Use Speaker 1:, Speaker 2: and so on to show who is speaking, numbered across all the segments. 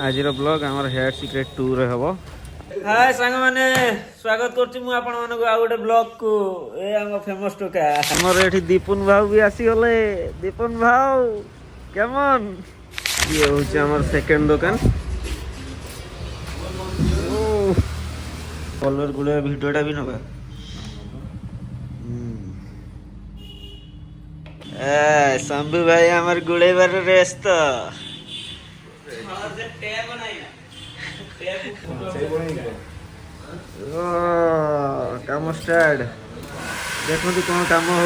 Speaker 1: आज ब्लॉग आमर hair secret 2 रे हबो। हाय सांग माने स्वागत करछि मु आपन मानको आ गोटे ब्लॉग को ए हम फेमस टोका हमर एठी दीपुन भाऊ भी आसी होले। दीपुन भाऊ केमन ये होछि हमर सेकंड दुकान कलर गुले वीडियोटा भी नबा ए शंभू भाई हमर गुले बार रेस तो काम स्टार्ट देखो कौन काम हो।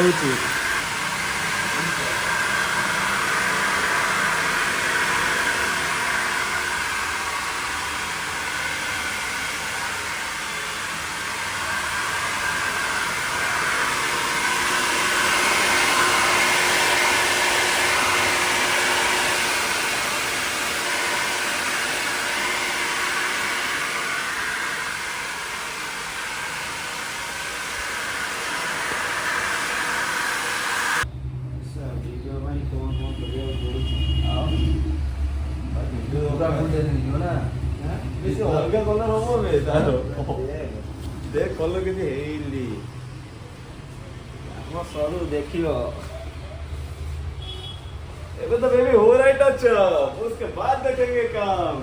Speaker 2: अलग कलर हम देख कलर के
Speaker 1: सरू देख
Speaker 2: तो बेबी हो रहा है टच उसके बाद देखेंगे काम।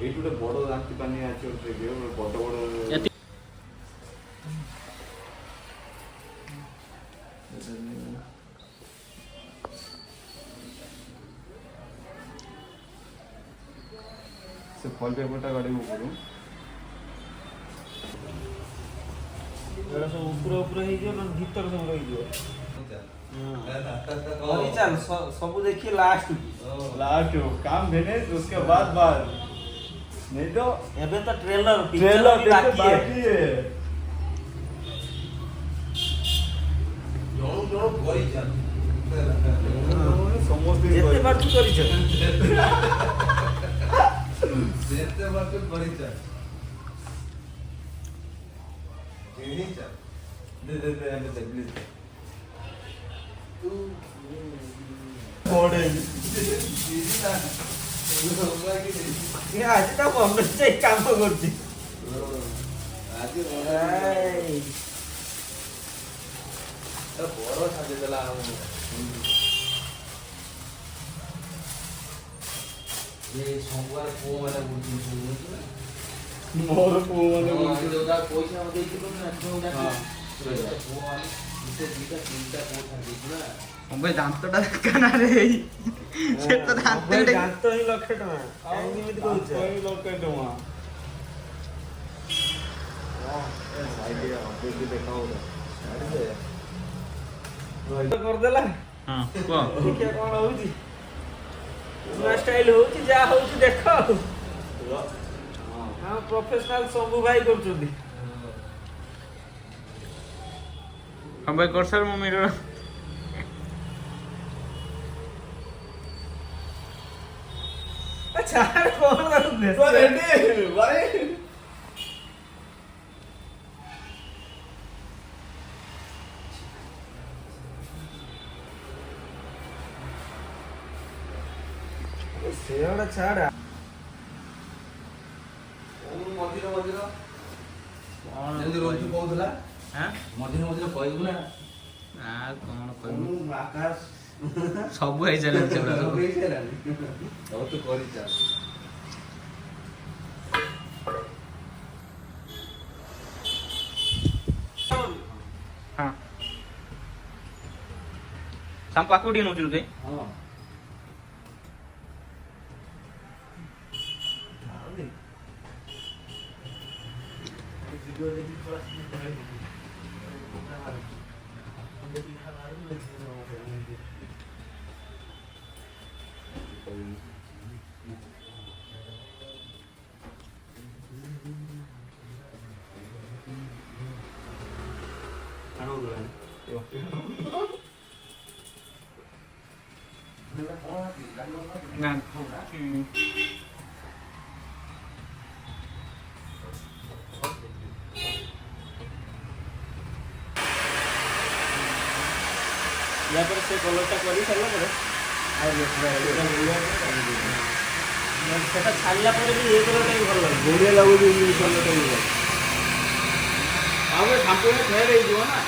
Speaker 2: ये टुडे बड़ रांची पानी आछो बड़ बड़ से फॉल पेपरटा गाड़ी ऊपर
Speaker 1: एड़ा सब ऊपर ऊपर हे जो न भीतर सब रही जो और चल सब देखिए लास्ट
Speaker 2: काम फिनिश उसके बाद नहीं तो
Speaker 1: एबे तो ट्रेलर
Speaker 2: बाकी है
Speaker 3: जो करी चल
Speaker 2: समझते
Speaker 1: जेते बार तू करी छ
Speaker 3: जेते बार तू करी चल जेनी चल दे प्लीज तू
Speaker 2: कोडे
Speaker 1: ये आज तो हम से काम करती
Speaker 3: आज
Speaker 1: भाई
Speaker 3: तो बड़ो साजे देला हम ये सोमवार को वाला बुझी सुन
Speaker 2: मोर को
Speaker 3: वाले जोगा पैसा दे दिलो ना जोगा वो वाले इसे दीटा तीनटा पोथा दिला
Speaker 4: हम दांतटा काना रे से तो
Speaker 1: दांत ही लखे टमा आ निमित कहू छ
Speaker 2: कोई लोग के दवा आइडिया ऑब्वियसली देखाओ
Speaker 1: तो कर देला
Speaker 4: हां को
Speaker 1: देखिए कौन होउची नया स्टाइल होउची जा होउची देखो हां प्रोफेशनल शंभू भाई करछुदी
Speaker 4: हम भाई कर सर मम्मी रो
Speaker 1: अच्छा कौन कर दे
Speaker 2: तो रेडी भाई
Speaker 1: सेड़ा छाड़ा
Speaker 3: मझिर मझिर जेंदी रोजू कहउथला
Speaker 4: हां
Speaker 3: मझिर मझिर कहइबु ना
Speaker 4: आ कोन कहू
Speaker 3: आकाश
Speaker 4: सब है चैलेंज से
Speaker 3: सब ही चलानी अब तो करी चल
Speaker 4: हां सम पाकुडी नो जुते
Speaker 3: हां
Speaker 4: ना
Speaker 1: या पर
Speaker 2: ସେ କଲର୍ଟା କରି ସାରିଲା ପରେ ଆଉ ସେଟା ବୁଲିବା ପାଇଁ କାମ ଦିଏ।
Speaker 1: ସେଟା ଛାଡ଼ିଲା ପରେ ବି ଏ କଲର୍ଟା ବି ଭଲ ଲାଗେ।
Speaker 2: ବଢ଼ିଆ ଲାଗୁଛି ଏଇ କଲର୍ଟା ବି। ଆଉ ସାମ୍ପୁ ଫେଡ୍ ହେଇଯିବ ନା।